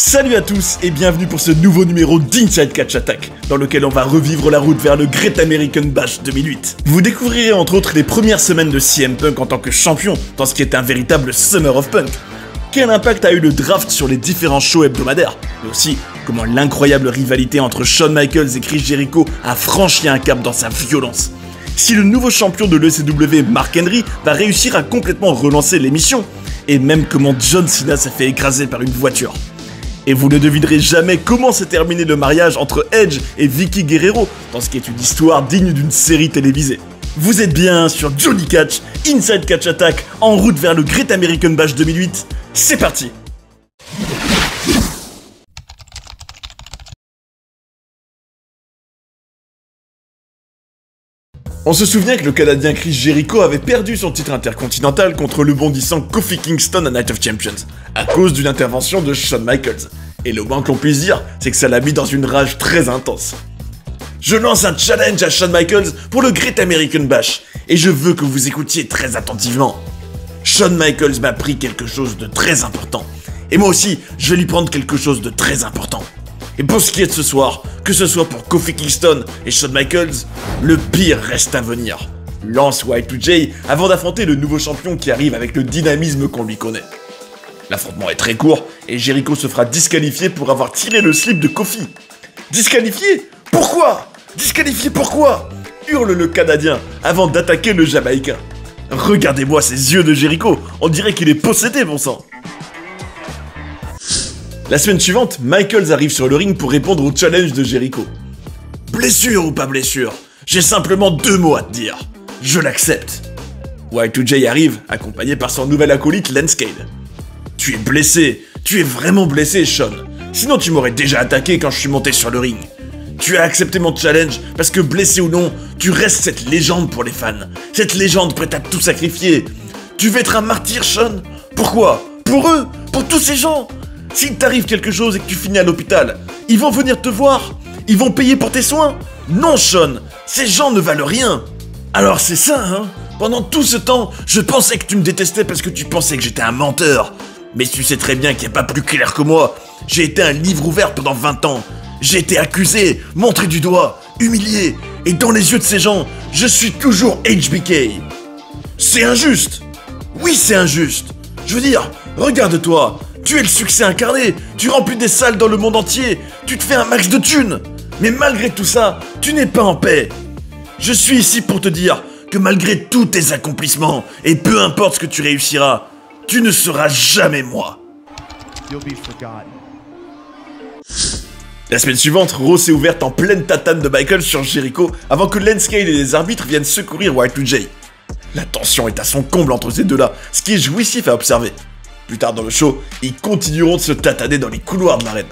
Salut à tous et bienvenue pour ce nouveau numéro d'Inside Catch Attack, dans lequel on va revivre la route vers le Great American Bash 2008. Vous découvrirez entre autres les premières semaines de CM Punk en tant que champion, dans ce qui est un véritable Summer of Punk. Quel impact a eu le draft sur les différents shows hebdomadaires, mais aussi comment l'incroyable rivalité entre Shawn Michaels et Chris Jericho a franchi un cap dans sa violence. Si le nouveau champion de l'ECW, Mark Henry, va réussir à complètement relancer l'émission, et même comment John Cena s'est fait écraser par une voiture. Et vous ne devinerez jamais comment s'est terminé le mariage entre Edge et Vicky Guerrero, dans ce qui est une histoire digne d'une série télévisée. Vous êtes bien sur Johnny Catch, Inside Catch Attack, en route vers le Great American Bash 2008. C'est parti! On se souvient que le Canadien Chris Jericho avait perdu son titre intercontinental contre le bondissant Kofi Kingston à Night of Champions, à cause d'une intervention de Shawn Michaels. Et le moins que l'on puisse dire, c'est que ça l'a mis dans une rage très intense. Je lance un challenge à Shawn Michaels pour le Great American Bash, et je veux que vous écoutiez très attentivement. Shawn Michaels m'a pris quelque chose de très important, et moi aussi, je vais lui prendre quelque chose de très important. Et pour ce qui est de ce soir, que ce soit pour Kofi Kingston et Shawn Michaels, le pire reste à venir. Lance Y2J avant d'affronter le nouveau champion qui arrive avec le dynamisme qu'on lui connaît. L'affrontement est très court et Jericho se fera disqualifier pour avoir tiré le slip de Kofi. Disqualifié? Pourquoi? Disqualifié pourquoi? Hurle le Canadien avant d'attaquer le Jamaïcain. Regardez-moi ces yeux de Jericho, on dirait qu'il est possédé, bon sang. La semaine suivante, Michaels arrive sur le ring pour répondre au challenge de Jericho. Blessure ou pas blessure, j'ai simplement deux mots à te dire. Je l'accepte. Y2J arrive, accompagné par son nouvel acolyte Lance Cade. Tu es blessé, tu es vraiment blessé, Shawn. Sinon tu m'aurais déjà attaqué quand je suis monté sur le ring. Tu as accepté mon challenge parce que blessé ou non, tu restes cette légende pour les fans. Cette légende prête à tout sacrifier. Tu veux être un martyr, Shawn? Pourquoi? Pour eux? Pour tous ces gens? S'il t'arrive quelque chose et que tu finis à l'hôpital, ils vont venir te voir? Ils vont payer pour tes soins? Non, Shawn, ces gens ne valent rien. Alors c'est ça, hein? Pendant tout ce temps, je pensais que tu me détestais parce que tu pensais que j'étais un menteur. Mais tu sais très bien qu'il n'y a pas plus clair que moi. J'ai été un livre ouvert pendant 20 ans. J'ai été accusé, montré du doigt, humilié. Et dans les yeux de ces gens, je suis toujours HBK. C'est injuste. Oui, c'est injuste. Je veux dire, regarde-toi. Tu es le succès incarné, tu remplis des salles dans le monde entier, tu te fais un max de thunes. Mais malgré tout ça, tu n'es pas en paix. Je suis ici pour te dire que malgré tous tes accomplissements, et peu importe ce que tu réussiras, tu ne seras jamais moi. La semaine suivante, Raw s'est ouverte en pleine tatane de Michaels sur Jericho avant que Lance Cade et les arbitres viennent secourir Y2J. La tension est à son comble entre ces deux-là, ce qui est jouissif à observer. Plus tard dans le show, ils continueront de se tataner dans les couloirs de l'arène.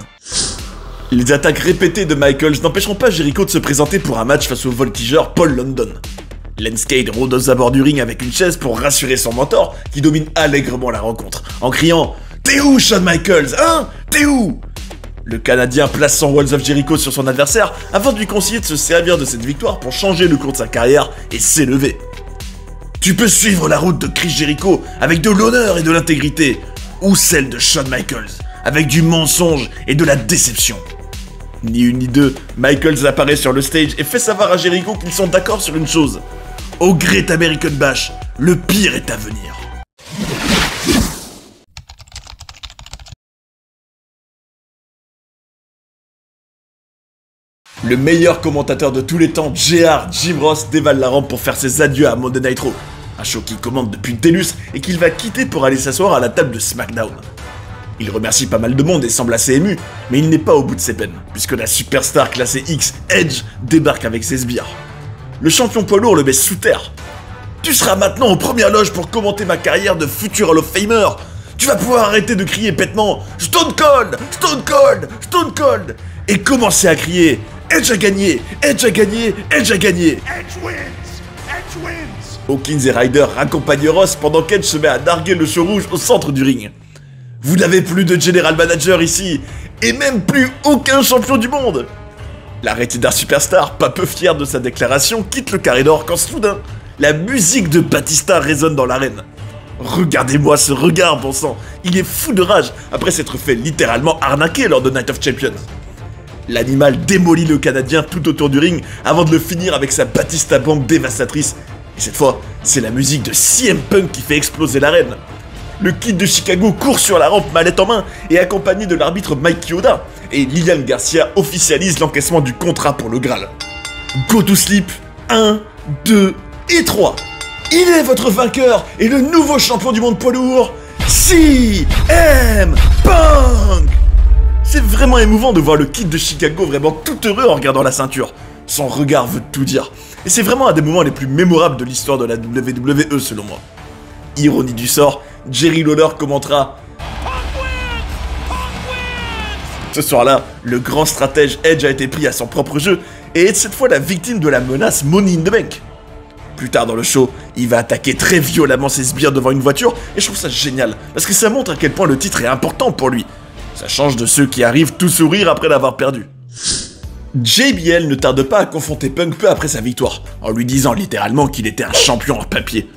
Les attaques répétées de Michaels n'empêcheront pas Jericho de se présenter pour un match face au voltigeur Paul London. Lance Cade rôde aux abords du ring avec une chaise pour rassurer son mentor, qui domine allègrement la rencontre, en criant « T'es où, Shawn Michaels, hein? T'es où ?» Le Canadien place son Walls of Jericho sur son adversaire avant de lui conseiller de se servir de cette victoire pour changer le cours de sa carrière et s'élever. Tu peux suivre la route de Chris Jericho avec de l'honneur et de l'intégrité, ou celle de Shawn Michaels avec du mensonge et de la déception. Ni une ni deux, Michaels apparaît sur le stage et fait savoir à Jericho qu'ils sont d'accord sur une chose. Au Great American Bash, le pire est à venir. Le meilleur commentateur de tous les temps, JR, Jim Ross, dévale la rampe pour faire ses adieux à Monday Night Raw. Un show qu'il commande depuis TELUS et qu'il va quitter pour aller s'asseoir à la table de SmackDown. Il remercie pas mal de monde et semble assez ému, mais il n'est pas au bout de ses peines, puisque la superstar classée X, Edge, débarque avec ses sbires. Le champion poids lourd le met sous terre. Tu seras maintenant aux premières loges pour commenter ma carrière de futur Hall of Famer. Tu vas pouvoir arrêter de crier bêtement Stone Cold, Stone Cold, Stone Cold et commencer à crier Edge a gagné, Edge a gagné, Edge a gagné. Edge wins, Edge wins. Hawkins et Ryder accompagnent Ross pendant qu'Edge se met à narguer le show rouge au centre du ring. Vous n'avez plus de general manager ici, et même plus aucun champion du monde. La Rated R Superstar, pas peu fier de sa déclaration, quitte le carré d'or quand soudain, la musique de Batista résonne dans l'arène. Regardez-moi ce regard, bon sang. Il est fou de rage après s'être fait littéralement arnaquer lors de Night of Champions. L'animal démolit le Canadien tout autour du ring avant de le finir avec sa Batista Bomb dévastatrice. Et cette fois, c'est la musique de CM Punk qui fait exploser l'arène. Le Kid de Chicago court sur la rampe mallette en main et accompagné de l'arbitre Mike Chioda. Et Lilian Garcia officialise l'encaissement du contrat pour le Graal. Go to sleep, 1, 2 et 3. Il est votre vainqueur et le nouveau champion du monde poids lourd, CM Punk. C'est vraiment émouvant de voir le Kid de Chicago vraiment tout heureux en regardant la ceinture. Son regard veut tout dire. Et c'est vraiment un des moments les plus mémorables de l'histoire de la WWE selon moi. Ironie du sort, Jerry Lawler commentera ce soir-là, le grand stratège Edge a été pris à son propre jeu et est cette fois la victime de la menace Money in the Bank. Plus tard dans le show, il va attaquer très violemment ses sbires devant une voiture et je trouve ça génial parce que ça montre à quel point le titre est important pour lui. Ça change de ceux qui arrivent tout sourire après l'avoir perdu. JBL ne tarde pas à confronter Punk peu après sa victoire, en lui disant littéralement qu'il était un champion en papier.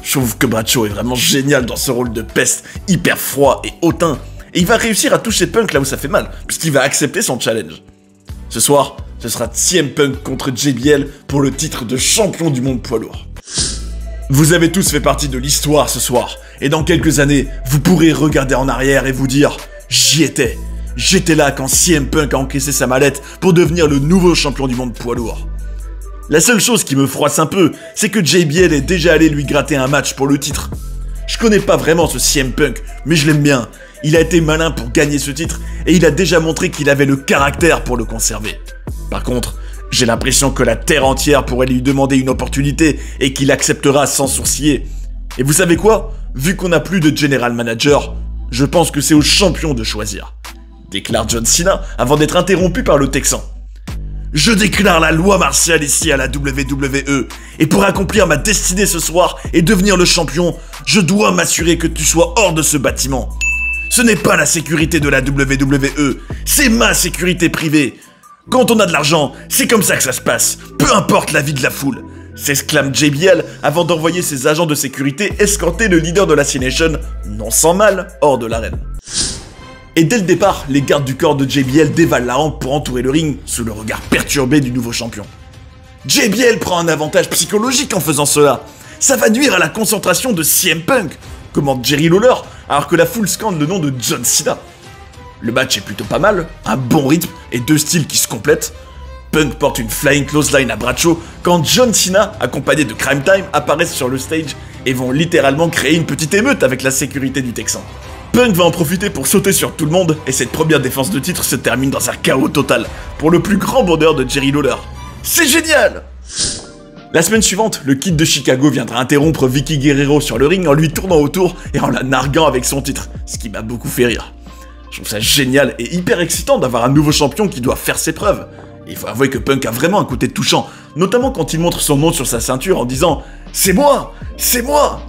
Je trouve que Bradshaw est vraiment génial dans ce rôle de peste hyper froid et hautain, et il va réussir à toucher Punk là où ça fait mal, puisqu'il va accepter son challenge. Ce soir, ce sera CM Punk contre JBL pour le titre de champion du monde poids lourd. Vous avez tous fait partie de l'histoire ce soir, et dans quelques années, vous pourrez regarder en arrière et vous dire « J'y étais ». J'étais là quand CM Punk a encaissé sa mallette pour devenir le nouveau champion du monde poids lourd. La seule chose qui me froisse un peu, c'est que JBL est déjà allé lui gratter un match pour le titre. Je connais pas vraiment ce CM Punk, mais je l'aime bien. Il a été malin pour gagner ce titre et il a déjà montré qu'il avait le caractère pour le conserver. Par contre, j'ai l'impression que la terre entière pourrait lui demander une opportunité et qu'il acceptera sans sourciller. Et vous savez quoi? Vu qu'on n'a plus de general manager, je pense que c'est au champion de choisir. Déclare John Cena avant d'être interrompu par le Texan. Je déclare la loi martiale ici à la WWE, et pour accomplir ma destinée ce soir et devenir le champion, je dois m'assurer que tu sois hors de ce bâtiment. Ce n'est pas la sécurité de la WWE, c'est ma sécurité privée. Quand on a de l'argent, c'est comme ça que ça se passe, peu importe l'avis de la foule, s'exclame JBL avant d'envoyer ses agents de sécurité escorter le leader de la C-Nation, non sans mal, hors de l'arène. Et dès le départ, les gardes du corps de JBL dévalent la rampe pour entourer le ring, sous le regard perturbé du nouveau champion. JBL prend un avantage psychologique en faisant cela. Ça va nuire à la concentration de CM Punk, commente Jerry Lawler, alors que la foule scande le nom de John Cena. Le match est plutôt pas mal, un bon rythme et deux styles qui se complètent. Punk porte une flying clothesline à Bradshaw quand John Cena, accompagné de Crime Time, apparaissent sur le stage et vont littéralement créer une petite émeute avec la sécurité du Texan. Punk va en profiter pour sauter sur tout le monde, et cette première défense de titre se termine dans un chaos total, pour le plus grand bonheur de Jerry Lawler. C'est génial! La semaine suivante, le Kid de Chicago viendra interrompre Vicky Guerrero sur le ring en lui tournant autour et en la narguant avec son titre, ce qui m'a beaucoup fait rire. Je trouve ça génial et hyper excitant d'avoir un nouveau champion qui doit faire ses preuves. Et il faut avouer que Punk a vraiment un côté touchant, notamment quand il montre son nom sur sa ceinture en disant « C'est moi! C'est moi !»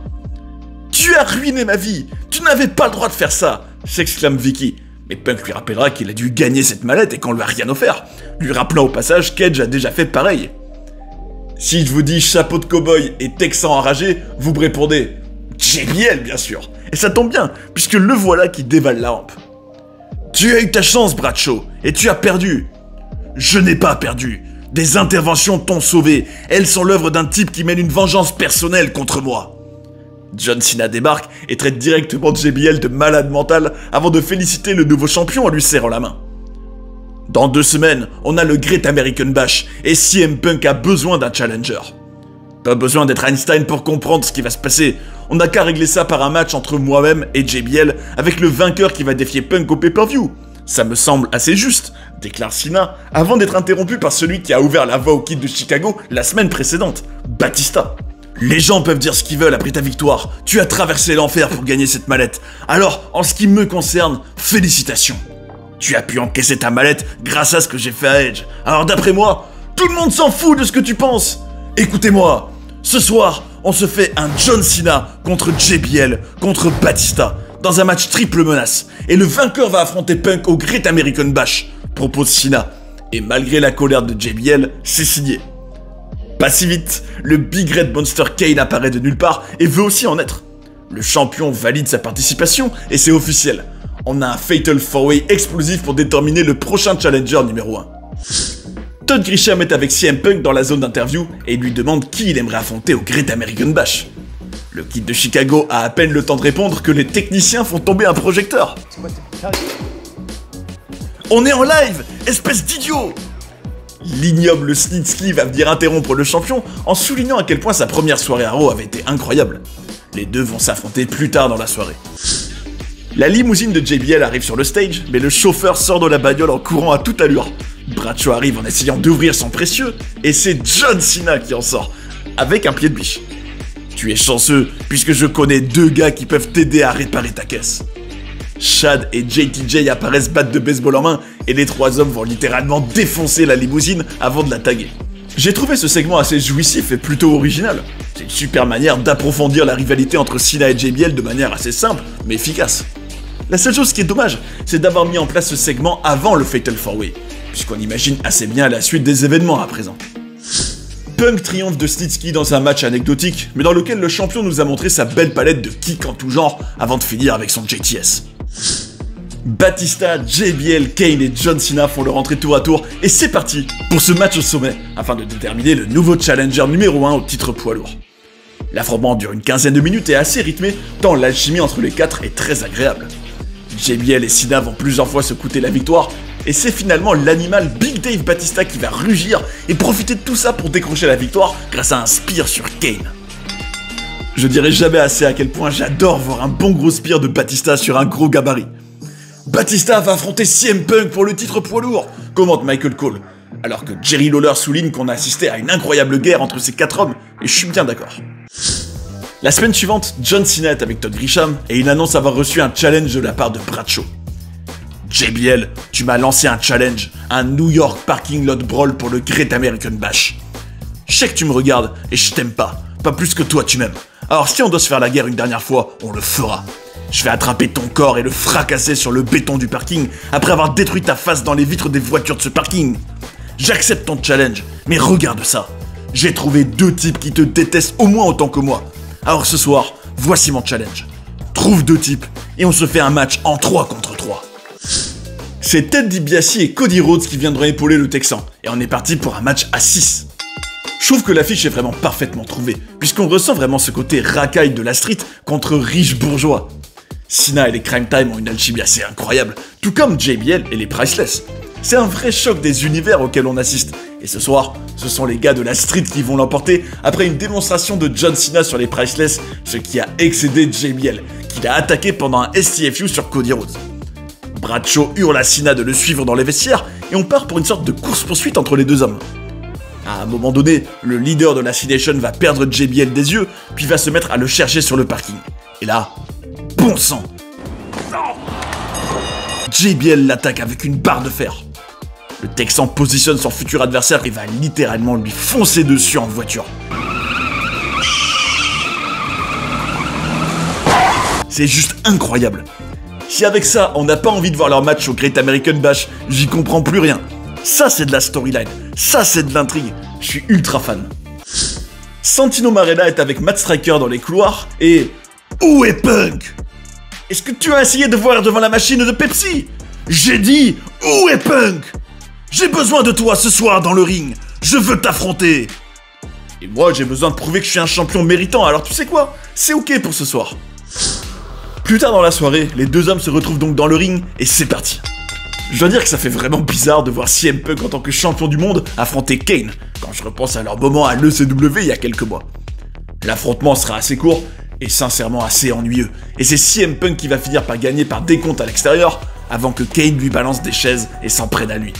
Tu as ruiné ma vie! Tu n'avais pas le droit de faire ça! S'exclame Vicky. Mais Punk lui rappellera qu'il a dû gagner cette mallette et qu'on lui a rien offert, lui rappelant au passage qu'Edge a déjà fait pareil. Si je vous dis chapeau de cow-boy et Texan enragé, vous me répondez JBL bien sûr. Et ça tombe bien, puisque le voilà qui dévale la rampe. Tu as eu ta chance, Bradshaw, et tu as perdu. Je n'ai pas perdu. Des interventions t'ont sauvé. Elles sont l'œuvre d'un type qui mène une vengeance personnelle contre moi. John Cena débarque et traite directement JBL de malade mental avant de féliciter le nouveau champion en lui serrant la main. Dans 2 semaines, on a le Great American Bash et CM Punk a besoin d'un challenger. Pas besoin d'être Einstein pour comprendre ce qui va se passer, on n'a qu'à régler ça par un match entre moi-même et JBL avec le vainqueur qui va défier Punk au pay-per-view. Ça me semble assez juste, déclare Cena, avant d'être interrompu par celui qui a ouvert la voie au Kid de Chicago la semaine précédente, Batista. Les gens peuvent dire ce qu'ils veulent après ta victoire, tu as traversé l'enfer pour gagner cette mallette, alors en ce qui me concerne, félicitations. Tu as pu encaisser ta mallette grâce à ce que j'ai fait à Edge, alors d'après moi, tout le monde s'en fout de ce que tu penses. Écoutez-moi, ce soir, on se fait un John Cena contre JBL, contre Batista, dans un match triple menace, et le vainqueur va affronter Punk au Great American Bash, propose Cena, et malgré la colère de JBL, c'est signé. Pas si vite, le Big Red Monster Kane apparaît de nulle part et veut aussi en être. Le champion valide sa participation et c'est officiel. On a un Fatal 4-Way explosif pour déterminer le prochain challenger numéro 1. Todd Grisham est avec CM Punk dans la zone d'interview et il lui demande qui il aimerait affronter au Great American Bash. Le Kid de Chicago a à peine le temps de répondre que les techniciens font tomber un projecteur. On est en live, espèce d'idiot! L'ignoble Snitsky va venir interrompre le champion en soulignant à quel point sa première soirée à Raw avait été incroyable. Les deux vont s'affronter plus tard dans la soirée. La limousine de JBL arrive sur le stage, mais le chauffeur sort de la bagnole en courant à toute allure. Bradshaw arrive en essayant d'ouvrir son précieux, et c'est John Cena qui en sort, avec un pied de biche. Tu es chanceux, puisque je connais deux gars qui peuvent t'aider à réparer ta caisse. Chad et JTJ apparaissent batte de baseball en main, et les trois hommes vont littéralement défoncer la limousine avant de la taguer. J'ai trouvé ce segment assez jouissif et plutôt original. C'est une super manière d'approfondir la rivalité entre Cena et JBL de manière assez simple, mais efficace. La seule chose qui est dommage, c'est d'avoir mis en place ce segment avant le Fatal 4-Way, puisqu'on imagine assez bien la suite des événements à présent. Punk triomphe de Snitsky dans un match anecdotique, mais dans lequel le champion nous a montré sa belle palette de kicks en tout genre avant de finir avec son JTS. Batista, JBL, Kane et John Cena font leur entrée tour à tour, et c'est parti pour ce match au sommet, afin de déterminer le nouveau challenger numéro 1 au titre poids lourd. L'affrontement dure une quinzaine de minutes et est assez rythmé, tant l'alchimie entre les quatre est très agréable. JBL et Cena vont plusieurs fois se coûter la victoire, et c'est finalement l'animal Big Dave Batista qui va rugir et profiter de tout ça pour décrocher la victoire grâce à un spear sur Kane. Je dirai jamais assez à quel point j'adore voir un bon gros spear de Batista sur un gros gabarit. Batista va affronter CM Punk pour le titre poids lourd, commente Michael Cole, alors que Jerry Lawler souligne qu'on a assisté à une incroyable guerre entre ces quatre hommes, et je suis bien d'accord. La semaine suivante, John Cena est avec Todd Grisham et il annonce avoir reçu un challenge de la part de Bradshaw. JBL, tu m'as lancé un challenge, un New York Parking Lot Brawl pour le Great American Bash. Je sais que tu me regardes et je t'aime pas plus que toi tu m'aimes. Alors si on doit se faire la guerre une dernière fois, on le fera. Je vais attraper ton corps et le fracasser sur le béton du parking après avoir détruit ta face dans les vitres des voitures de ce parking. J'accepte ton challenge, mais regarde ça. J'ai trouvé deux types qui te détestent au moins autant que moi. Alors ce soir, voici mon challenge. Trouve deux types et on se fait un match en 3 contre 3. C'est Ted DiBiase et Cody Rhodes qui viendront épauler le Texan, et on est parti pour un match à 6. Je trouve que l'affiche est vraiment parfaitement trouvée, puisqu'on ressent vraiment ce côté racaille de la street contre riches bourgeois. Cena et les Crime Time ont une alchimie assez incroyable, tout comme JBL et les Priceless. C'est un vrai choc des univers auxquels on assiste, et ce soir, ce sont les gars de la street qui vont l'emporter après une démonstration de John Cena sur les Priceless, ce qui a excédé JBL, qu'il a attaqué pendant un STFU sur Cody Rhodes. Bradshaw hurle à Cena de le suivre dans les vestiaires, et on part pour une sorte de course-poursuite entre les deux hommes. À un moment donné, le leader de la C-Nation va perdre JBL des yeux, puis va se mettre à le chercher sur le parking. Et là, bon sang! JBL l'attaque avec une barre de fer. Le Texan positionne son futur adversaire et va littéralement lui foncer dessus en voiture. C'est juste incroyable. Si avec ça, on n'a pas envie de voir leur match au Great American Bash, j'y comprends plus rien. Ça, c'est de la storyline. Ça, c'est de l'intrigue. Je suis ultra fan. Santino Marella est avec Matt Striker dans les couloirs et... Où est Punk? Est-ce que tu as essayé de voir devant la machine de Pepsi? J'ai dit, où est Punk? J'ai besoin de toi ce soir dans le ring. Je veux t'affronter. Et moi, j'ai besoin de prouver que je suis un champion méritant, alors tu sais quoi? C'est ok pour ce soir. Plus tard dans la soirée, les deux hommes se retrouvent donc dans le ring et c'est parti. Je dois dire que ça fait vraiment bizarre de voir CM Punk en tant que champion du monde affronter Kane, quand je repense à leur moment à l'ECW il y a quelques mois. L'affrontement sera assez court et sincèrement assez ennuyeux, et c'est CM Punk qui va finir par gagner par décompte à l'extérieur, avant que Kane lui balance des chaises et s'en prenne à lui.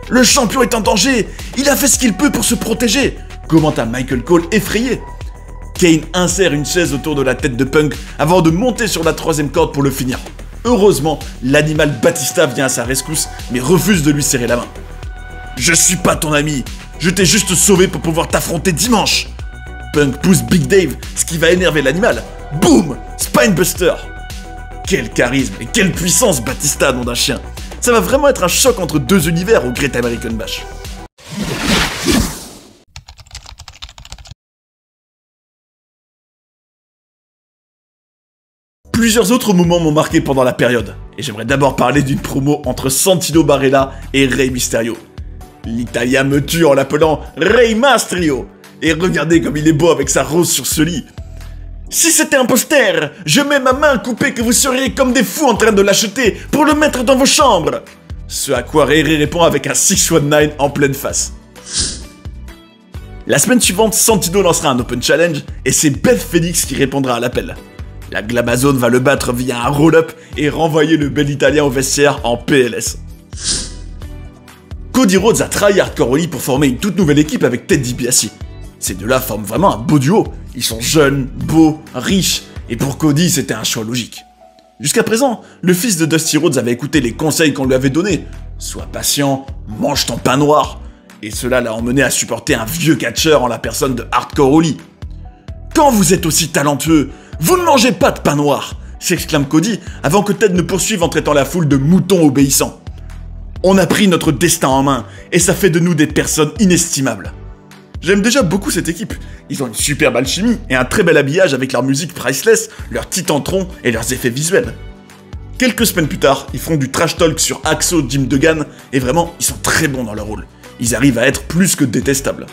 Le champion est en danger, il a fait ce qu'il peut pour se protéger, commenta Michael Cole effrayé. Kane insère une chaise autour de la tête de Punk avant de monter sur la troisième corde pour le finir. Heureusement, l'animal Batista vient à sa rescousse, mais refuse de lui serrer la main. « Je suis pas ton ami, je t'ai juste sauvé pour pouvoir t'affronter dimanche !» Punk pousse Big Dave, ce qui va énerver l'animal. Boum! Spinebuster! Quel charisme et quelle puissance Batista, nom d'un chien! Ça va vraiment être un choc entre deux univers au Great American Bash. Plusieurs autres moments m'ont marqué pendant la période, et j'aimerais d'abord parler d'une promo entre Santino Marella et Rey Mysterio. L'Italien me tue en l'appelant Rey Mysterio, et regardez comme il est beau avec sa rose sur ce lit. Si c'était un poster, je mets ma main coupée que vous seriez comme des fous en train de l'acheter pour le mettre dans vos chambres. Ce à quoi Rey répond avec un 619 en pleine face. La semaine suivante, Santino lancera un Open Challenge et c'est Beth Phoenix qui répondra à l'appel. La Glamazone va le battre via un roll-up et renvoyer le bel Italien au vestiaire en PLS. Cody Rhodes a trahi Hardcore Holly pour former une toute nouvelle équipe avec Ted DiBiase. Ces deux-là forment vraiment un beau duo. Ils sont jeunes, beaux, riches, et pour Cody, c'était un choix logique. Jusqu'à présent, le fils de Dusty Rhodes avait écouté les conseils qu'on lui avait donnés. Sois patient, mange ton pain noir. Et cela l'a emmené à supporter un vieux catcheur en la personne de Hardcore Holly. Quand vous êtes aussi talentueux, vous ne mangez pas de pain noir, s'exclame Cody avant que Ted ne poursuive en traitant la foule de moutons obéissants. On a pris notre destin en main et ça fait de nous des personnes inestimables. J'aime déjà beaucoup cette équipe. Ils ont une superbe alchimie et un très bel habillage avec leur musique priceless, leurs titantron et leurs effets visuels. Quelques semaines plus tard, ils feront du trash talk sur Axo, Jim Duggan et vraiment, ils sont très bons dans leur rôle. Ils arrivent à être plus que détestables.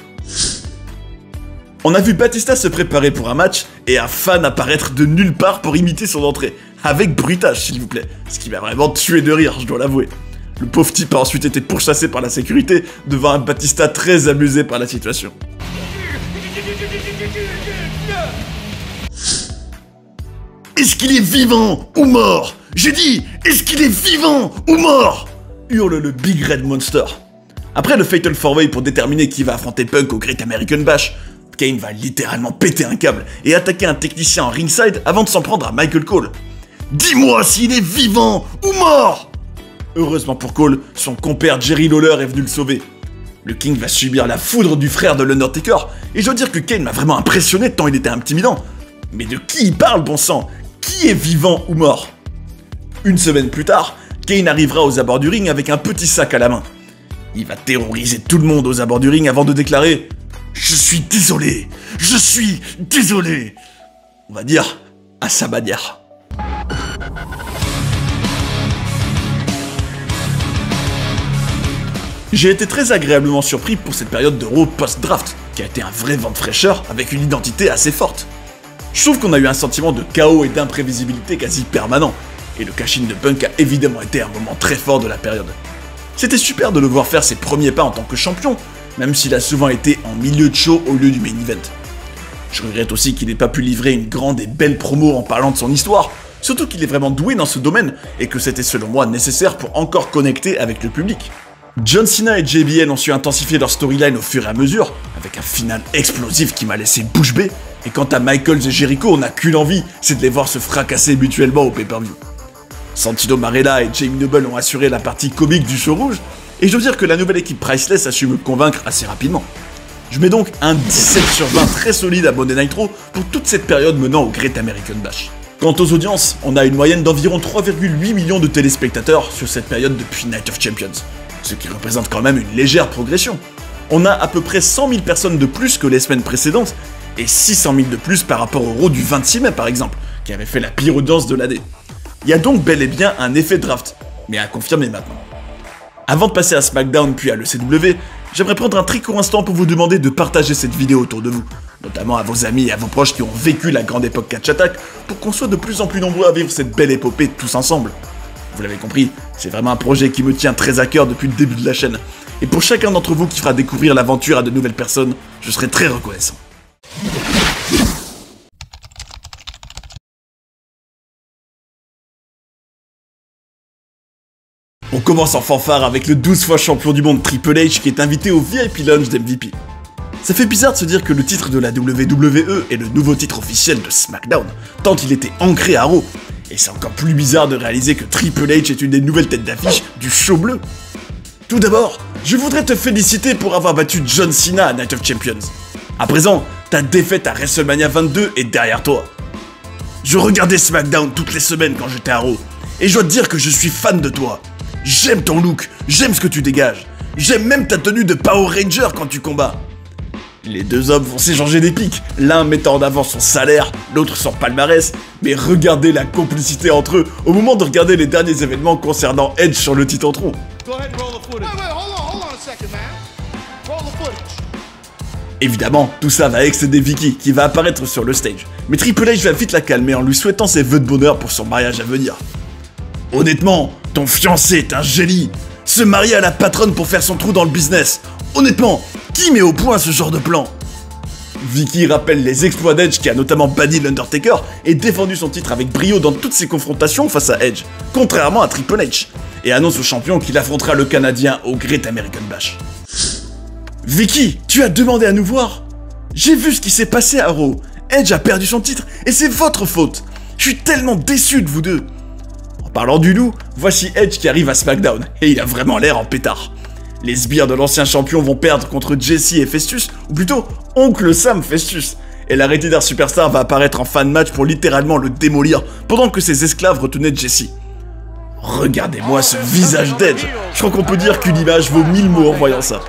On a vu Batista se préparer pour un match et un fan apparaître de nulle part pour imiter son entrée. Avec bruitage, s'il vous plaît. Ce qui m'a vraiment tué de rire, je dois l'avouer. Le pauvre type a ensuite été pourchassé par la sécurité devant un Batista très amusé par la situation. Est-ce qu'il est vivant ou mort? J'ai dit, est-ce qu'il est vivant ou mort? Hurle le Big Red Monster. Après le Fatal 4-Way pour déterminer qui va affronter Punk au Great American Bash, Kane va littéralement péter un câble et attaquer un technicien en ringside avant de s'en prendre à Michael Cole. Dis-moi s'il est vivant ou mort! Heureusement pour Cole, son compère Jerry Lawler est venu le sauver. Le King va subir la foudre du frère de l'Undertaker, et je dois dire que Kane m'a vraiment impressionné tant il était intimidant. Mais de qui il parle, bon sang? Qui est vivant ou mort? Une semaine plus tard, Kane arrivera aux abords du ring avec un petit sac à la main. Il va terroriser tout le monde aux abords du ring avant de déclarer « Je suis désolé, je suis désolé !» On va dire à sa manière. J'ai été très agréablement surpris pour cette période de Raw post-draft, qui a été un vrai vent de fraîcheur avec une identité assez forte. Je trouve qu'on a eu un sentiment de chaos et d'imprévisibilité quasi permanent, et le cash-in de Punk a évidemment été un moment très fort de la période. C'était super de le voir faire ses premiers pas en tant que champion, même s'il a souvent été en milieu de show au lieu du main event. Je regrette aussi qu'il n'ait pas pu livrer une grande et belle promo en parlant de son histoire, surtout qu'il est vraiment doué dans ce domaine, et que c'était selon moi nécessaire pour encore connecter avec le public. John Cena et JBL ont su intensifier leur storyline au fur et à mesure, avec un final explosif qui m'a laissé bouche bée, et quant à Michaels et Jericho, on n'a qu'une envie, c'est de les voir se fracasser mutuellement au pay-per-view. Santino Marella et Jamie Noble ont assuré la partie comique du show rouge, et je dois dire que la nouvelle équipe Priceless a su me convaincre assez rapidement. Je mets donc un 17 sur 20 très solide à Monday Night Raw pour toute cette période menant au Great American Bash. Quant aux audiences, on a une moyenne d'environ 3,8 millions de téléspectateurs sur cette période depuis Night of Champions, ce qui représente quand même une légère progression. On a à peu près 100 000 personnes de plus que les semaines précédentes, et 600 000 de plus par rapport au Raw du 26 mai par exemple, qui avait fait la pire audience de l'année. Il y a donc bel et bien un effet draft, mais à confirmer maintenant. Avant de passer à SmackDown puis à l'ECW, j'aimerais prendre un très court instant pour vous demander de partager cette vidéo autour de vous, notamment à vos amis et à vos proches qui ont vécu la grande époque Catch Attack, pour qu'on soit de plus en plus nombreux à vivre cette belle épopée tous ensemble. Vous l'avez compris, c'est vraiment un projet qui me tient très à cœur depuis le début de la chaîne, et pour chacun d'entre vous qui fera découvrir l'aventure à de nouvelles personnes, je serai très reconnaissant. On commence en fanfare avec le 12 fois champion du monde Triple H qui est invité au VIP Lounge d'MVP. Ça fait bizarre de se dire que le titre de la WWE est le nouveau titre officiel de SmackDown, tant il était ancré à Raw. Et c'est encore plus bizarre de réaliser que Triple H est une des nouvelles têtes d'affiche du show bleu. Tout d'abord, je voudrais te féliciter pour avoir battu John Cena à Night of Champions. À présent, ta défaite à WrestleMania 22 est derrière toi. Je regardais SmackDown toutes les semaines quand j'étais à Raw, et je dois te dire que je suis fan de toi. J'aime ton look, j'aime ce que tu dégages, j'aime même ta tenue de Power Ranger quand tu combats. Les deux hommes vont s'échanger des pics, l'un mettant en avant son salaire, l'autre son palmarès, mais regardez la complicité entre eux au moment de regarder les derniers événements concernant Edge sur le Titantron. Go ahead and roll the footage. Wait, hold on a second, man. Roll the footage. Évidemment, tout ça va excéder Vicky, qui va apparaître sur le stage, mais Triple H va vite la calmer en lui souhaitant ses vœux de bonheur pour son mariage à venir. Honnêtement, ton fiancé est un génie. Se marier à la patronne pour faire son trou dans le business. Honnêtement, qui met au point ce genre de plan? Vicky rappelle les exploits d'Edge qui a notamment banni l'Undertaker et défendu son titre avec brio dans toutes ses confrontations face à Edge, contrairement à Triple H, et annonce au champion qu'il affrontera le Canadien au Great American Bash. Vicky, tu as demandé à nous voir? J'ai vu ce qui s'est passé à Raw. Edge a perdu son titre et c'est votre faute. Je suis tellement déçu de vous deux. En parlant du loup, voici Edge qui arrive à SmackDown, et il a vraiment l'air en pétard. Les sbires de l'ancien champion vont perdre contre Jesse et Festus, ou plutôt Oncle Sam Festus, et la Rated R Superstar va apparaître en fan match pour littéralement le démolir, pendant que ses esclaves retenaient Jesse. Regardez-moi ce visage d'Edge, je crois qu'on peut dire qu'une image vaut 1000 mots en voyant ça.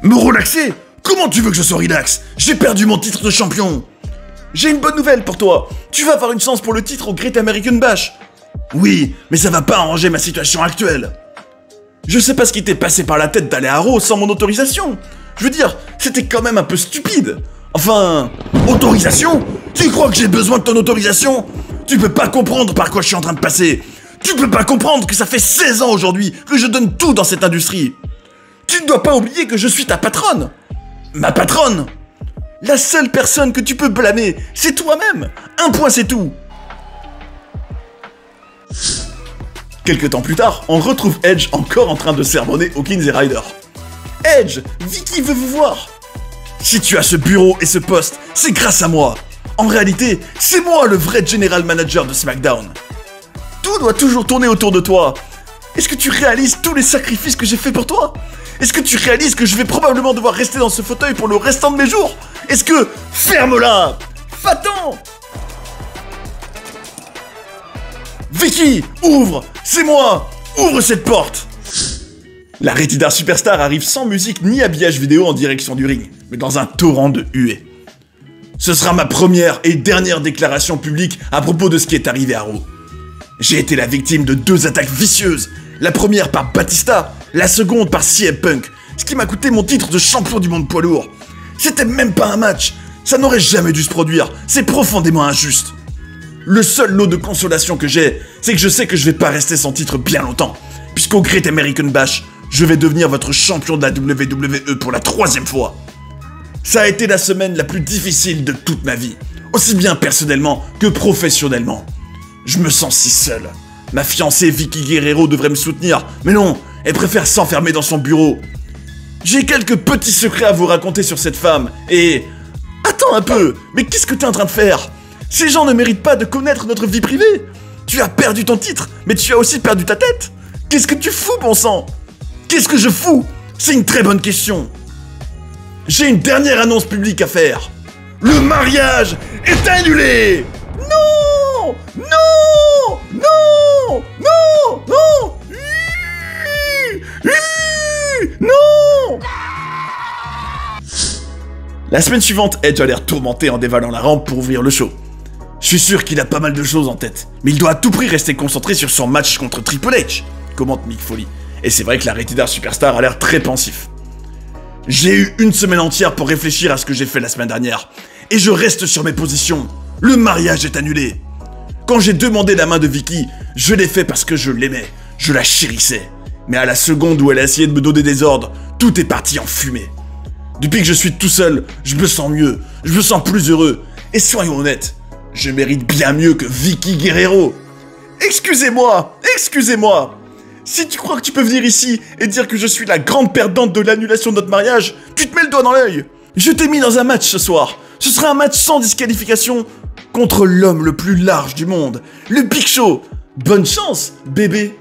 Me relaxer? Comment tu veux que je sois relax? J'ai perdu mon titre de champion. J'ai une bonne nouvelle pour toi, tu vas avoir une chance pour le titre au Great American Bash. Oui, mais ça va pas arranger ma situation actuelle. Je sais pas ce qui t'est passé par la tête d'aller à Raw sans mon autorisation. Je veux dire, c'était quand même un peu stupide. Enfin, autorisation? Tu crois que j'ai besoin de ton autorisation? Tu peux pas comprendre par quoi je suis en train de passer. Tu peux pas comprendre que ça fait 16 ans aujourd'hui que je donne tout dans cette industrie. Tu ne dois pas oublier que je suis ta patronne. Ma patronne? La seule personne que tu peux blâmer, c'est toi-même. Un point, c'est tout. Quelques temps plus tard, on retrouve Edge encore en train de sermonner Hawkins et Ryder. Edge, Vicky veut vous voir. Si tu as ce bureau et ce poste, c'est grâce à moi. En réalité, c'est moi le vrai general manager de SmackDown. Tout doit toujours tourner autour de toi. Est-ce que tu réalises tous les sacrifices que j'ai fait pour toi? Est-ce que tu réalises que je vais probablement devoir rester dans ce fauteuil pour le restant de mes jours? Est-ce que... Ferme-la! Va-t'en! Vicky, ouvre! C'est moi! Ouvre cette porte! La Rated R Superstar arrive sans musique ni habillage vidéo en direction du ring, mais dans un torrent de huées. Ce sera ma première et dernière déclaration publique à propos de ce qui est arrivé à Raw. J'ai été la victime de 2 attaques vicieuses, la première par Batista, la seconde par CM Punk, ce qui m'a coûté mon titre de champion du monde poids lourd. C'était même pas un match, ça n'aurait jamais dû se produire, c'est profondément injuste. Le seul lot de consolation que j'ai, c'est que je sais que je vais pas rester sans titre bien longtemps, puisqu'au Great American Bash, je vais devenir votre champion de la WWE pour la 3e fois. Ça a été la semaine la plus difficile de toute ma vie, aussi bien personnellement que professionnellement. Je me sens si seul. Ma fiancée Vicky Guerrero devrait me soutenir, mais non, elle préfère s'enfermer dans son bureau. J'ai quelques petits secrets à vous raconter sur cette femme, et... Attends un peu, mais qu'est-ce que t'es en train de faire? Ces gens ne méritent pas de connaître notre vie privée. Tu as perdu ton titre, mais tu as aussi perdu ta tête. Qu'est-ce que tu fous, bon sang? Qu'est-ce que je fous? C'est une très bonne question. J'ai une dernière annonce publique à faire. Le mariage est annulé! Non! Non! Non! Non! Non! Non! La semaine suivante, Edge a l'air tourmenté en dévalant la rampe pour ouvrir le show. Je suis sûr qu'il a pas mal de choses en tête, mais il doit à tout prix rester concentré sur son match contre Triple H, commente Mick Foley. Et c'est vrai que la Rated R Superstar a l'air très pensif. J'ai eu une semaine entière pour réfléchir à ce que j'ai fait la semaine dernière, et je reste sur mes positions. Le mariage est annulé. Quand j'ai demandé la main de Vicky, je l'ai fait parce que je l'aimais, je la chérissais. Mais à la seconde où elle a essayé de me donner des ordres, tout est parti en fumée. Depuis que je suis tout seul, je me sens mieux, je me sens plus heureux. Et soyons honnêtes, je mérite bien mieux que Vicky Guerrero. Excusez-moi, excusez-moi. Si tu crois que tu peux venir ici et dire que je suis la grande perdante de l'annulation de notre mariage, tu te mets le doigt dans l'œil. Je t'ai mis dans un match ce soir. Ce sera un match sans disqualification contre l'homme le plus large du monde, le Big Show. Bonne chance, bébé.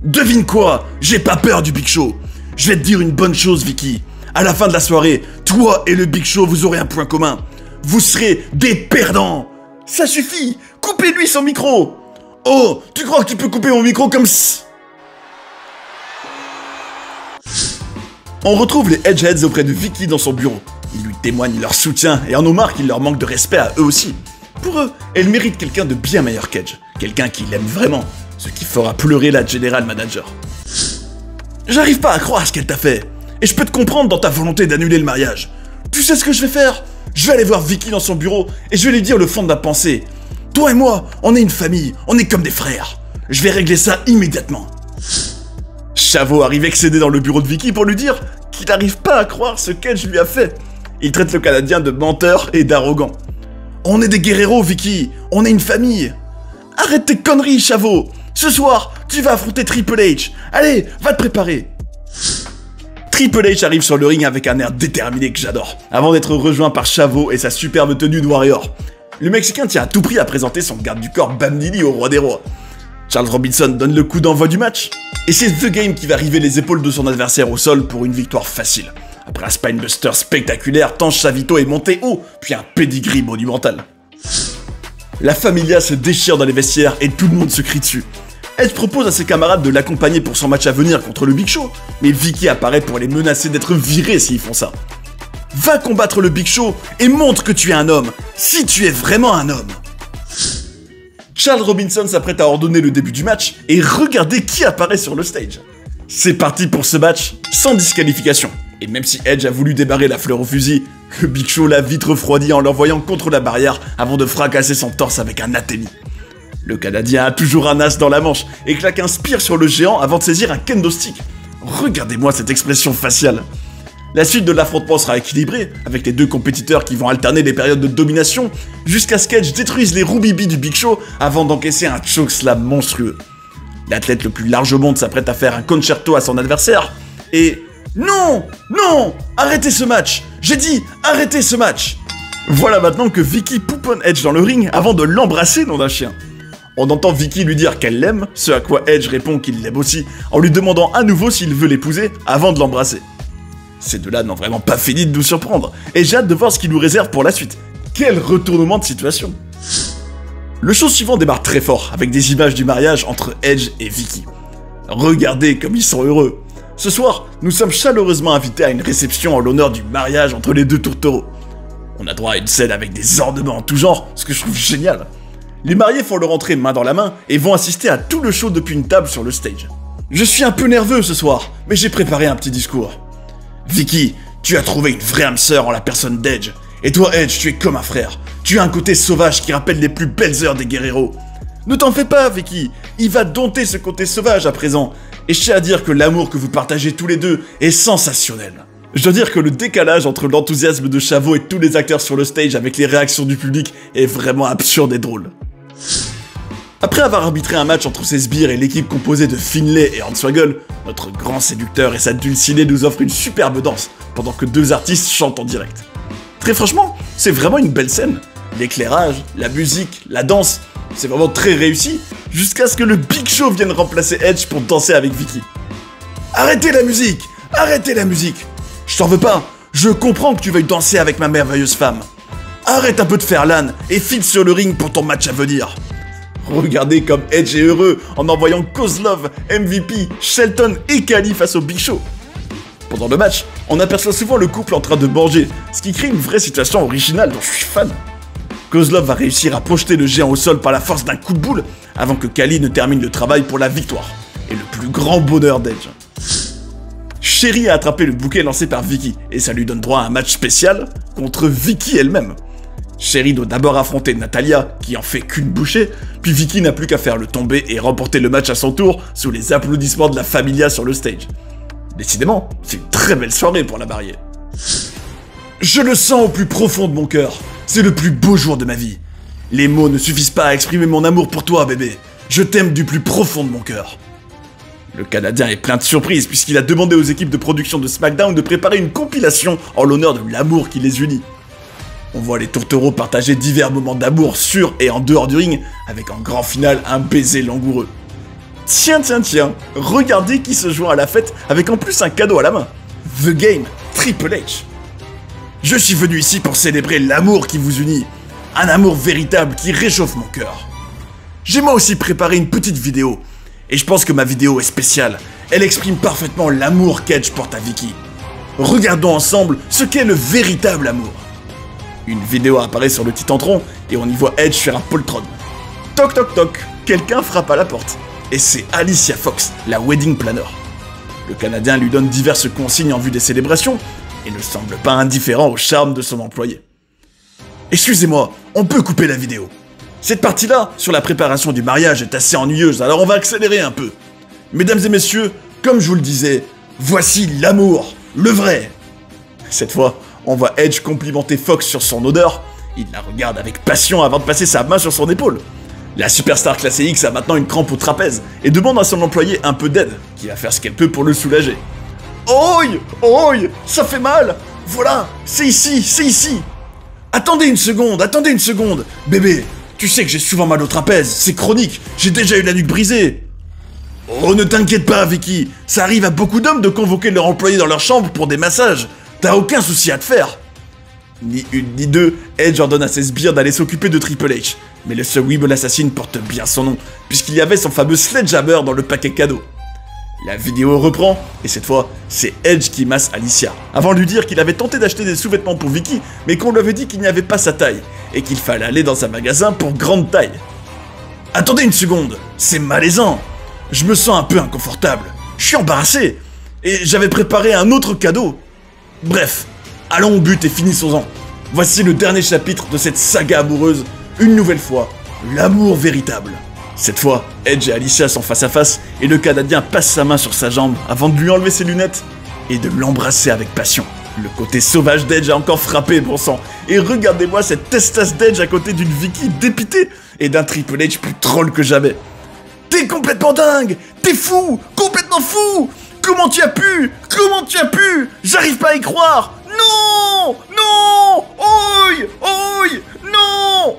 Devine quoi, j'ai pas peur du Big Show. Je vais te dire une bonne chose, Vicky. À la fin de la soirée, toi et le Big Show, vous aurez un point commun. Vous serez des perdants. Ça suffit, coupez-lui son micro. Oh, tu crois que tu peux couper mon micro comme ça? On retrouve les Edgeheads auprès de Vicky dans son bureau. Ils lui témoignent leur soutien et en ont marre qu'il leur manque de respect à eux aussi. Pour eux, elle mérite quelqu'un de bien meilleur qu'Edge, quelqu'un qui l'aime vraiment, ce qui fera pleurer la General Manager. J'arrive pas à croire ce qu'elle t'a fait, et je peux te comprendre dans ta volonté d'annuler le mariage. Tu sais ce que je vais faire? Je vais aller voir Vicky dans son bureau et je vais lui dire le fond de ma pensée. Toi et moi, on est une famille, on est comme des frères. Je vais régler ça immédiatement. Chavo arrive excédé dans le bureau de Vicky pour lui dire qu'il n'arrive pas à croire ce qu'Edge lui a fait. Il traite le Canadien de menteur et d'arrogant. On est des guerreros, Vicky, on est une famille. Arrête tes conneries, Chavo. Ce soir, tu vas affronter Triple H. Allez, va te préparer. Triple H arrive sur le ring avec un air déterminé que j'adore, avant d'être rejoint par Chavo et sa superbe tenue de Warrior. Le Mexicain tient à tout prix à présenter son garde du corps Bam Lily au roi des rois. Charles Robinson donne le coup d'envoi du match, et c'est The Game qui va river les épaules de son adversaire au sol pour une victoire facile. Après un spinebuster spectaculaire, tant Chavito est monté haut, puis un pedigree monumental. La Familia se déchire dans les vestiaires et tout le monde se crie dessus. Edge propose à ses camarades de l'accompagner pour son match à venir contre le Big Show, mais Vicky apparaît pour les menacer d'être virés s'ils font ça. Va combattre le Big Show et montre que tu es un homme, si tu es vraiment un homme. Charles Robinson s'apprête à ordonner le début du match et regardez qui apparaît sur le stage. C'est parti pour ce match sans disqualification. Et même si Edge a voulu débarrer la fleur au fusil, le Big Show l'a vite refroidi en l'envoyant contre la barrière avant de fracasser son torse avec un Athénie. Le Canadien a toujours un as dans la manche et claque un spear sur le géant avant de saisir un kendo stick. Regardez-moi cette expression faciale. La suite de l'affrontement sera équilibrée, avec les deux compétiteurs qui vont alterner les périodes de domination, jusqu'à ce qu'Edge détruise les roubibis du Big Show avant d'encaisser un chokeslam monstrueux. L'athlète le plus large au monde s'apprête à faire un concerto à son adversaire, et... Non! Non! Arrêtez ce match! J'ai dit, arrêtez ce match! Voilà maintenant que Vicky pouponne Edge dans le ring avant de l'embrasser, nom d'un chien. On entend Vicky lui dire qu'elle l'aime, ce à quoi Edge répond qu'il l'aime aussi, en lui demandant à nouveau s'il veut l'épouser avant de l'embrasser. Ces deux-là n'ont vraiment pas fini de nous surprendre, et j'ai hâte de voir ce qu'ils nous réservent pour la suite. Quel retournement de situation! Le show suivant démarre très fort, avec des images du mariage entre Edge et Vicky. Regardez comme ils sont heureux! Ce soir, nous sommes chaleureusement invités à une réception en l'honneur du mariage entre les deux tourtereaux. On a droit à une scène avec des ornements en tout genre, ce que je trouve génial. Les mariés font leur entrée main dans la main et vont assister à tout le show depuis une table sur le stage. Je suis un peu nerveux ce soir, mais j'ai préparé un petit discours. Vicky, tu as trouvé une vraie âme sœur en la personne d'Edge. Et toi, Edge, tu es comme un frère. Tu as un côté sauvage qui rappelle les plus belles heures des guerreros. Ne t'en fais pas, Vicky. Il va dompter ce côté sauvage à présent. Et je tiens à dire que l'amour que vous partagez tous les deux est sensationnel. Je dois dire que le décalage entre l'enthousiasme de Chavo et tous les acteurs sur le stage avec les réactions du public est vraiment absurde et drôle. Après avoir arbitré un match entre ses sbires et l'équipe composée de Finlay et Hornswoggle, notre grand séducteur et sa dulcinée nous offrent une superbe danse, pendant que deux artistes chantent en direct. Très franchement, c'est vraiment une belle scène. L'éclairage, la musique, la danse, c'est vraiment très réussi, jusqu'à ce que le Big Show vienne remplacer Edge pour danser avec Vicky. Arrêtez la musique! Arrêtez la musique! Je t'en veux pas, je comprends que tu veuilles danser avec ma merveilleuse femme. Arrête un peu de faire l'âne et file sur le ring pour ton match à venir. Regardez comme Edge est heureux en envoyant Kozlov, MVP, Shelton et Khali face au Big Show. Pendant le match, on aperçoit souvent le couple en train de manger, ce qui crée une vraie situation originale dont je suis fan. Kozlov va réussir à projeter le géant au sol par la force d'un coup de boule avant que Khali ne termine le travail pour la victoire. Et le plus grand bonheur d'Edge. Sherry a attrapé le bouquet lancé par Vicky et ça lui donne droit à un match spécial contre Vicky elle-même. Sherry doit d'abord affronter Natalya, qui en fait qu'une bouchée, puis Vicky n'a plus qu'à faire le tomber et remporter le match à son tour sous les applaudissements de la Familia sur le stage. Décidément, c'est une très belle soirée pour la mariée. Je le sens au plus profond de mon cœur, c'est le plus beau jour de ma vie. Les mots ne suffisent pas à exprimer mon amour pour toi, bébé. Je t'aime du plus profond de mon cœur. Le Canadien est plein de surprises puisqu'il a demandé aux équipes de production de SmackDown de préparer une compilation en l'honneur de l'amour qui les unit. On voit les tourtereaux partager divers moments d'amour sur et en dehors du ring, avec en grand final un baiser langoureux. Tiens, regardez qui se joint à la fête avec en plus un cadeau à la main. The Game, Triple H. Je suis venu ici pour célébrer l'amour qui vous unit, un amour véritable qui réchauffe mon cœur. J'ai moi aussi préparé une petite vidéo, et je pense que ma vidéo est spéciale. Elle exprime parfaitement l'amour qu'Edge porte à Vicky. regardons ensemble ce qu'est le véritable amour. Une vidéo apparaît sur le Titantron et on y voit Edge faire un poltron. Toc toc toc, quelqu'un frappe à la porte. Et c'est Alicia Fox, la wedding planner. Le Canadien lui donne diverses consignes en vue des célébrations et ne semble pas indifférent au charme de son employé. Excusez-moi, on peut couper la vidéo. Cette partie-là, sur la préparation du mariage, est assez ennuyeuse, alors on va accélérer un peu. Mesdames et messieurs, comme je vous le disais, voici l'amour, le vrai. Cette fois, on voit Edge complimenter Fox sur son odeur. Il la regarde avec passion avant de passer sa main sur son épaule. La superstar classée X a maintenant une crampe au trapèze et demande à son employé un peu d'aide, qui va faire ce qu'elle peut pour le soulager. Oi, oi, ça fait mal. Voilà, c'est ici, c'est ici. Attendez une seconde, bébé. Tu sais que j'ai souvent mal au trapèze, c'est chronique, j'ai déjà eu la nuque brisée. Oh, ne t'inquiète pas, Vicky, ça arrive à beaucoup d'hommes de convoquer leur employé dans leur chambre pour des massages. T'as aucun souci à te faire. Ni une ni deux, Edge ordonne à ses sbires d'aller s'occuper de Triple H. Mais le Weeble Assassin porte bien son nom, puisqu'il y avait son fameux Sledgehammer dans le paquet cadeau. La vidéo reprend, et cette fois, c'est Edge qui masse Alicia, avant de lui dire qu'il avait tenté d'acheter des sous-vêtements pour Vicky, mais qu'on lui avait dit qu'il n'y avait pas sa taille, et qu'il fallait aller dans un magasin pour grande taille. Attendez une seconde, c'est malaisant. Je me sens un peu inconfortable, je suis embarrassé, et j'avais préparé un autre cadeau. Bref, allons au but et finissons-en. Voici le dernier chapitre de cette saga amoureuse, une nouvelle fois, l'amour véritable. Cette fois, Edge et Alicia sont face à face, et le Canadien passe sa main sur sa jambe avant de lui enlever ses lunettes et de l'embrasser avec passion. Le côté sauvage d'Edge a encore frappé, bon sang, et regardez-moi cette testasse d'Edge à côté d'une Vicky dépitée et d'un Triple H plus troll que jamais. T'es complètement dingue! T'es fou! Complètement fou! Comment tu as pu? J'arrive pas à y croire! Non! Non! Oi! Oi! Non!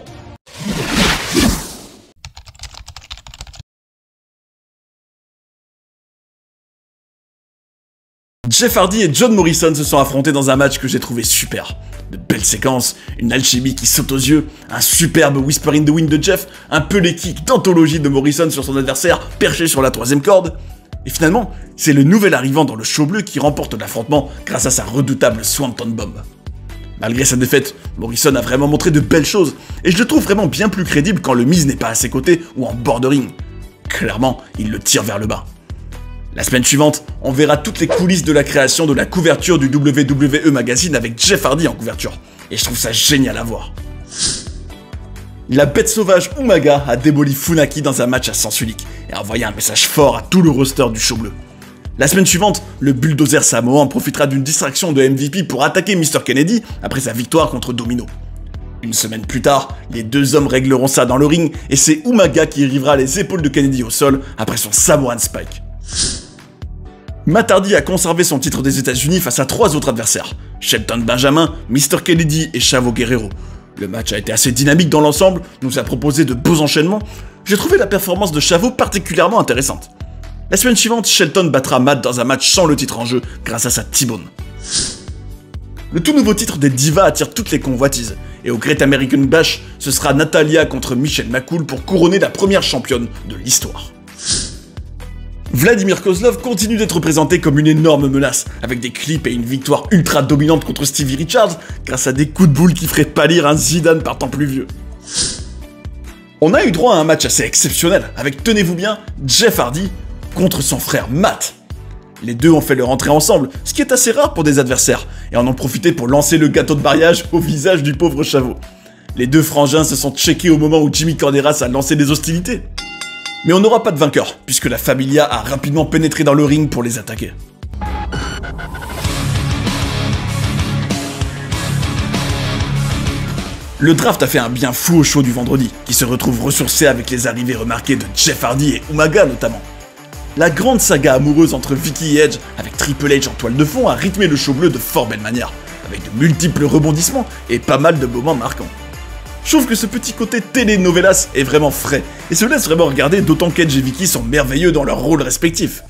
Jeff Hardy et John Morrison se sont affrontés dans un match que j'ai trouvé super. De belles séquences, une alchimie qui saute aux yeux, un superbe Whisper in the Wind de Jeff, un peu les kicks d'anthologie de Morrison sur son adversaire perché sur la troisième corde. Et finalement, c'est le nouvel arrivant dans le show bleu qui remporte l'affrontement grâce à sa redoutable Swanton Bomb. Malgré sa défaite, Morrison a vraiment montré de belles choses, et je le trouve vraiment bien plus crédible quand le Miz n'est pas à ses côtés ou en bord de ring. Clairement, il le tire vers le bas. La semaine suivante, on verra toutes les coulisses de la création de la couverture du WWE Magazine avec Jeff Hardy en couverture. Et je trouve ça génial à voir. La bête sauvage Umaga a démoli Funaki dans un match à sens unique et a envoyé un message fort à tout le roster du show bleu. La semaine suivante, le bulldozer Samoan profitera d'une distraction de MVP pour attaquer Mr. Kennedy après sa victoire contre Domino. Une semaine plus tard, les deux hommes régleront ça dans le ring et c'est Umaga qui arrivera les épaules de Kennedy au sol après son Samoan Spike. Matt Hardy a conservé son titre des États-Unis face à 3 autres adversaires, Shelton Benjamin, Mr. Kennedy et Chavo Guerrero. Le match a été assez dynamique dans l'ensemble, nous a proposé de beaux enchaînements. J'ai trouvé la performance de Chavo particulièrement intéressante. La semaine suivante, Shelton battra Matt dans un match sans le titre en jeu grâce à sa T-Bone. Le tout nouveau titre des Divas attire toutes les convoitises, et au Great American Bash, ce sera Natalya contre Michelle McCool pour couronner la première championne de l'histoire. Vladimir Kozlov continue d'être présenté comme une énorme menace, avec des clips et une victoire ultra dominante contre Stevie Richards, grâce à des coups de boule qui feraient pâlir un Zidane par temps plus vieux. On a eu droit à un match assez exceptionnel, avec, tenez-vous bien, Jeff Hardy contre son frère Matt. Les deux ont fait leur entrée ensemble, ce qui est assez rare pour des adversaires, et en ont profité pour lancer le gâteau de mariage au visage du pauvre Chavo. Les deux frangins se sont checkés au moment où Jimmy Corderas a lancé des hostilités. Mais on n'aura pas de vainqueur, puisque la Familia a rapidement pénétré dans le ring pour les attaquer. Le draft a fait un bien fou au show du vendredi, qui se retrouve ressourcé avec les arrivées remarquées de Jeff Hardy et Umaga notamment. La grande saga amoureuse entre Vicky et Edge, avec Triple H en toile de fond, a rythmé le show bleu de fort belle manière, avec de multiples rebondissements et pas mal de moments marquants. Je trouve que ce petit côté telenovelas est vraiment frais, et se laisse vraiment regarder, d'autant qu'Edge et Vicky sont merveilleux dans leurs rôles respectifs.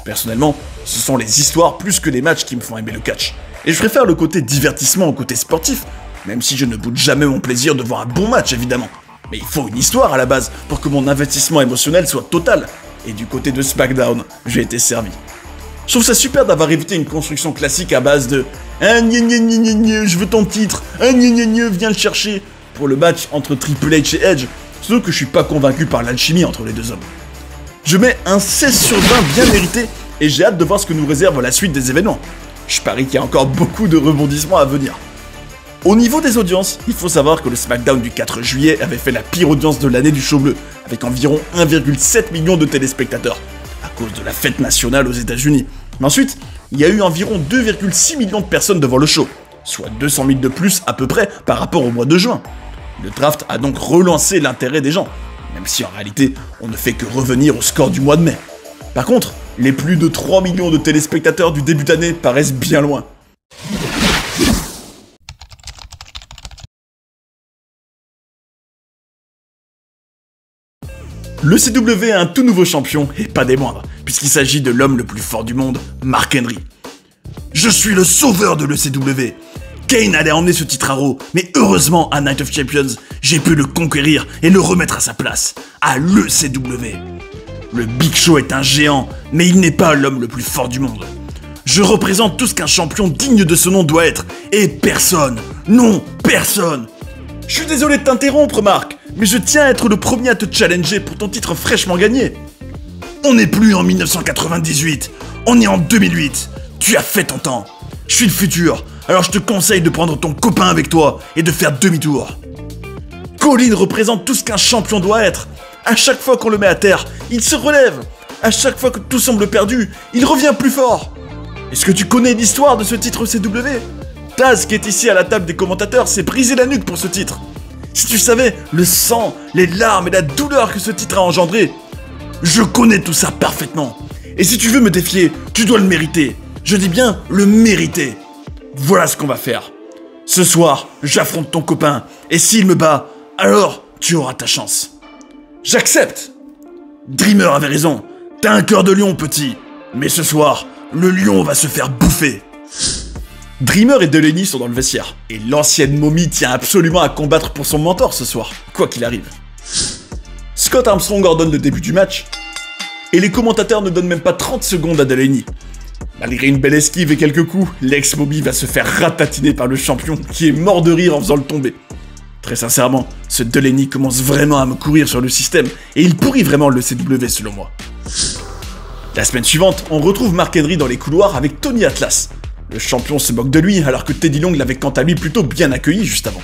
Personnellement, ce sont les histoires plus que les matchs qui me font aimer le catch, et je préfère le côté divertissement au côté sportif, même si je ne boude jamais mon plaisir de voir un bon match évidemment. Mais il faut une histoire à la base pour que mon investissement émotionnel soit total, et du côté de SmackDown, j'ai été servi. Je trouve ça super d'avoir évité une construction classique à base de « Ah gna gna gna gna gna, je veux ton titre, ah gna gna gna, viens le chercher » pour le match entre Triple H et Edge, sauf que je suis pas convaincu par l'alchimie entre les deux hommes. Je mets un 16 sur 20 bien mérité et j'ai hâte de voir ce que nous réserve la suite des événements. Je parie qu'il y a encore beaucoup de rebondissements à venir. Au niveau des audiences, il faut savoir que le SmackDown du 4 juillet avait fait la pire audience de l'année du show bleu, avec environ 1,7 million de téléspectateurs, à cause de la fête nationale aux États-Unis. Mais ensuite, il y a eu environ 2,6 millions de personnes devant le show, soit 200 000 de plus à peu près par rapport au mois de juin. Le draft a donc relancé l'intérêt des gens, même si en réalité, on ne fait que revenir au score du mois de mai. Par contre, les plus de 3 millions de téléspectateurs du début d'année paraissent bien loin. Le CW a un tout nouveau champion, et pas des moindres, puisqu'il s'agit de l'homme le plus fort du monde, Mark Henry. Je suis le sauveur de l'ECW. Kane allait emmener ce titre à Raw, mais heureusement à Night of Champions, j'ai pu le conquérir et le remettre à sa place, à l'ECW. Le Big Show est un géant, mais il n'est pas l'homme le plus fort du monde. Je représente tout ce qu'un champion digne de ce nom doit être, et personne, non, personne. Je suis désolé de t'interrompre, Mark, mais je tiens à être le premier à te challenger pour ton titre fraîchement gagné. On n'est plus en 1998, on est en 2008. Tu as fait ton temps. Je suis le futur, alors je te conseille de prendre ton copain avec toi et de faire demi-tour. Colin représente tout ce qu'un champion doit être. À chaque fois qu'on le met à terre, il se relève. À chaque fois que tout semble perdu, il revient plus fort. Est-ce que tu connais l'histoire de ce titre CW ? Taz, qui est ici à la table des commentateurs, s'est brisé la nuque pour ce titre. Si tu savais le sang, les larmes et la douleur que ce titre a engendré, je connais tout ça parfaitement. Et si tu veux me défier, tu dois le mériter. Je dis bien le mériter. Voilà ce qu'on va faire. Ce soir, j'affronte ton copain, et s'il me bat, alors tu auras ta chance. J'accepte. Dreamer avait raison. T'as un cœur de lion, petit. Mais ce soir, le lion va se faire bouffer. Dreamer et Delaney sont dans le vestiaire, et l'ancienne momie tient absolument à combattre pour son mentor ce soir, quoi qu'il arrive. Scott Armstrong ordonne le début du match, et les commentateurs ne donnent même pas 30 secondes à Delaney. Malgré une belle esquive et quelques coups, l'ex-momie va se faire ratatiner par le champion, qui est mort de rire en faisant le tomber. Très sincèrement, ce Delaney commence vraiment à me courir sur le système, et il pourrit vraiment le CW selon moi. La semaine suivante, on retrouve Mark Henry dans les couloirs avec Tony Atlas. Le champion se moque de lui, alors que Teddy Long l'avait quant à lui plutôt bien accueilli juste avant.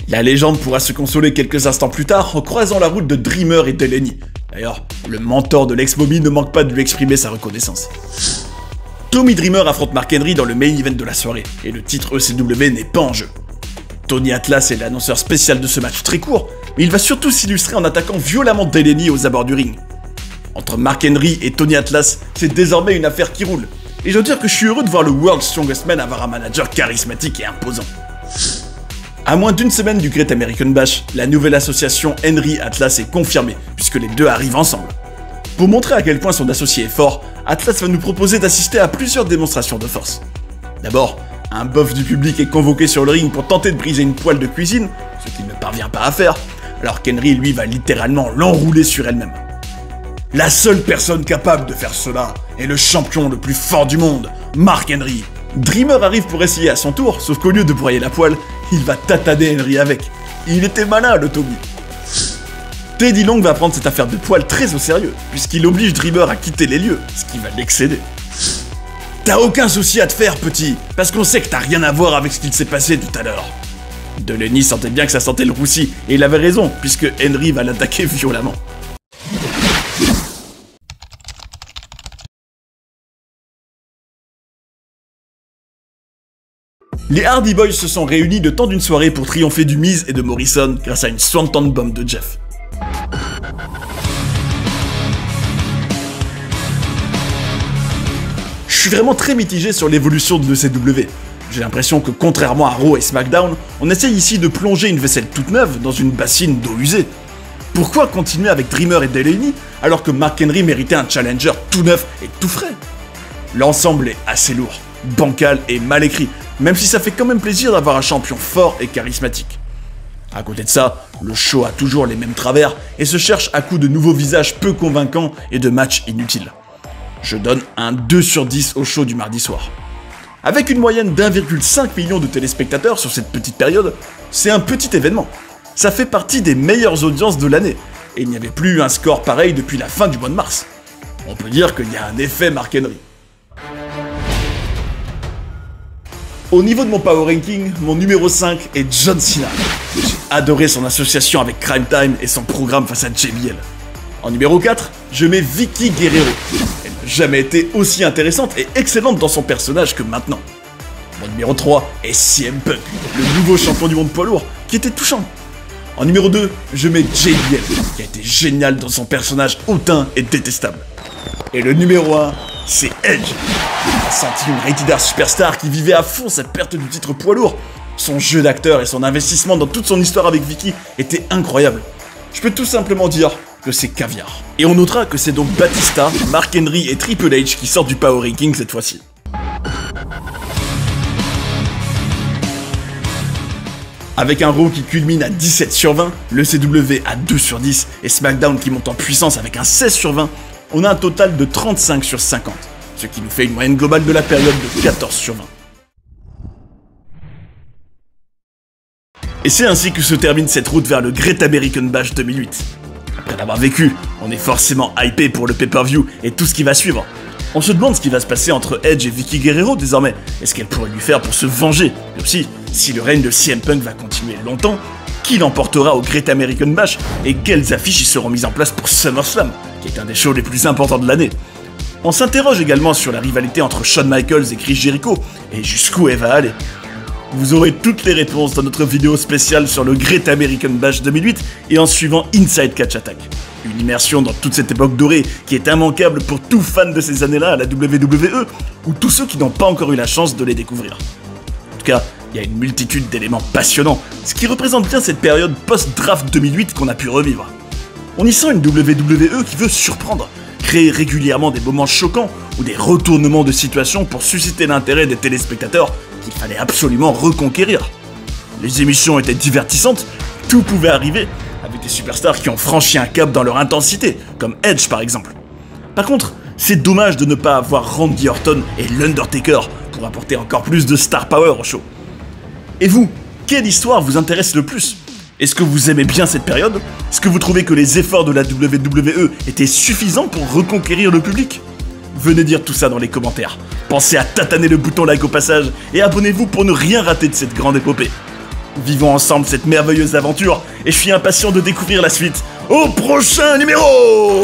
La légende pourra se consoler quelques instants plus tard en croisant la route de Dreamer et Delaney. D'ailleurs, le mentor de l'ex-momie ne manque pas de lui exprimer sa reconnaissance. Tommy Dreamer affronte Mark Henry dans le main event de la soirée, et le titre ECW n'est pas en jeu. Tony Atlas est l'annonceur spécial de ce match très court, mais il va surtout s'illustrer en attaquant violemment Delaney aux abords du ring. Entre Mark Henry et Tony Atlas, c'est désormais une affaire qui roule. Et je dois dire que je suis heureux de voir le World's Strongest Man avoir un manager charismatique et imposant. À moins d'une semaine du Great American Bash, la nouvelle association Henry Atlas est confirmée, puisque les deux arrivent ensemble. Pour montrer à quel point son associé est fort, Atlas va nous proposer d'assister à plusieurs démonstrations de force. D'abord, un bof du public est convoqué sur le ring pour tenter de briser une poêle de cuisine, ce qu'il ne parvient pas à faire, alors qu'Henry lui va littéralement l'enrouler sur elle-même. La seule personne capable de faire cela est le champion le plus fort du monde, Mark Henry. Dreamer arrive pour essayer à son tour, sauf qu'au lieu de broyer la poêle, il va tataner Henry avec. Il était malin, le Tommy. Teddy Long va prendre cette affaire de poêle très au sérieux, puisqu'il oblige Dreamer à quitter les lieux, ce qui va l'excéder. T'as aucun souci à te faire, petit, parce qu'on sait que t'as rien à voir avec ce qu'il s'est passé tout à l'heure. Delaney sentait bien que ça sentait le roussi, et il avait raison, puisque Henry va l'attaquer violemment. Les Hardy Boys se sont réunis le temps d'une soirée pour triompher du Miz et de Morrison grâce à une Swanton Bomb de Jeff. Je suis vraiment très mitigé sur l'évolution de l'ECW. J'ai l'impression que contrairement à Raw et SmackDown, on essaye ici de plonger une vaisselle toute neuve dans une bassine d'eau usée. Pourquoi continuer avec Dreamer et Delaney alors que Mark Henry méritait un challenger tout neuf et tout frais? L'ensemble est assez lourd, bancal et mal écrit, même si ça fait quand même plaisir d'avoir un champion fort et charismatique. À côté de ça, le show a toujours les mêmes travers et se cherche à coups de nouveaux visages peu convaincants et de matchs inutiles. Je donne un 2 sur 10 au show du mardi soir. Avec une moyenne d'1,5 million de téléspectateurs sur cette petite période, c'est un petit événement. Ça fait partie des meilleures audiences de l'année, et il n'y avait plus eu un score pareil depuis la fin du mois de mars. On peut dire qu'il y a un effet Mark Henry. Au niveau de mon power ranking, mon numéro 5 est John Cena. J'ai adoré son association avec Crime Time et son programme face à JBL. En numéro 4, je mets Vickie Guerrero. Elle n'a jamais été aussi intéressante et excellente dans son personnage que maintenant. Mon numéro 3 est CM Punk, le nouveau champion du monde poids lourd, qui était touchant. En numéro 2, je mets JBL, qui a été génial dans son personnage hautain et détestable. Et le numéro 1, c'est Edge. On a senti une Rated R superstar qui vivait à fond sa perte du titre poids lourd. Son jeu d'acteur et son investissement dans toute son histoire avec Vickie étaient incroyables. Je peux tout simplement dire que c'est caviar. Et on notera que c'est donc Batista, Mark Henry et Triple H qui sortent du power ranking cette fois-ci. Avec un Raw qui culmine à 17 sur 20, le CW à 2 sur 10 et SmackDown qui monte en puissance avec un 16 sur 20, on a un total de 35 sur 50, ce qui nous fait une moyenne globale de la période de 14 sur 20. Et c'est ainsi que se termine cette route vers le Great American Bash 2008. Après l'avoir vécu, on est forcément hypé pour le pay-per-view et tout ce qui va suivre. On se demande ce qui va se passer entre Edge et Vickie Guerrero désormais, et ce qu'elle pourrait lui faire pour se venger, mais aussi si le règne de CM Punk va continuer longtemps, qui l'emportera au Great American Bash et quelles affiches y seront mises en place pour SummerSlam, qui est un des shows les plus importants de l'année. On s'interroge également sur la rivalité entre Shawn Michaels et Chris Jericho, et jusqu'où elle va aller. Vous aurez toutes les réponses dans notre vidéo spéciale sur le Great American Bash 2008 et en suivant Inside Catch Attack. Une immersion dans toute cette époque dorée qui est immanquable pour tout fan de ces années-là à la WWE ou tous ceux qui n'ont pas encore eu la chance de les découvrir. En tout cas, il y a une multitude d'éléments passionnants, ce qui représente bien cette période post-draft 2008 qu'on a pu revivre. On y sent une WWE qui veut surprendre, créer régulièrement des moments choquants ou des retournements de situation pour susciter l'intérêt des téléspectateurs qu'il fallait absolument reconquérir. Les émissions étaient divertissantes, tout pouvait arriver, avec des superstars qui ont franchi un cap dans leur intensité, comme Edge par exemple. Par contre, c'est dommage de ne pas avoir Randy Orton et l'Undertaker pour apporter encore plus de star power au show. Et vous, quelle histoire vous intéresse le plus ? Est-ce que vous aimez bien cette période ? Est-ce que vous trouvez que les efforts de la WWE étaient suffisants pour reconquérir le public ? Venez dire tout ça dans les commentaires. Pensez à tataner le bouton like au passage et abonnez-vous pour ne rien rater de cette grande épopée. Vivons ensemble cette merveilleuse aventure et je suis impatient de découvrir la suite au prochain numéro.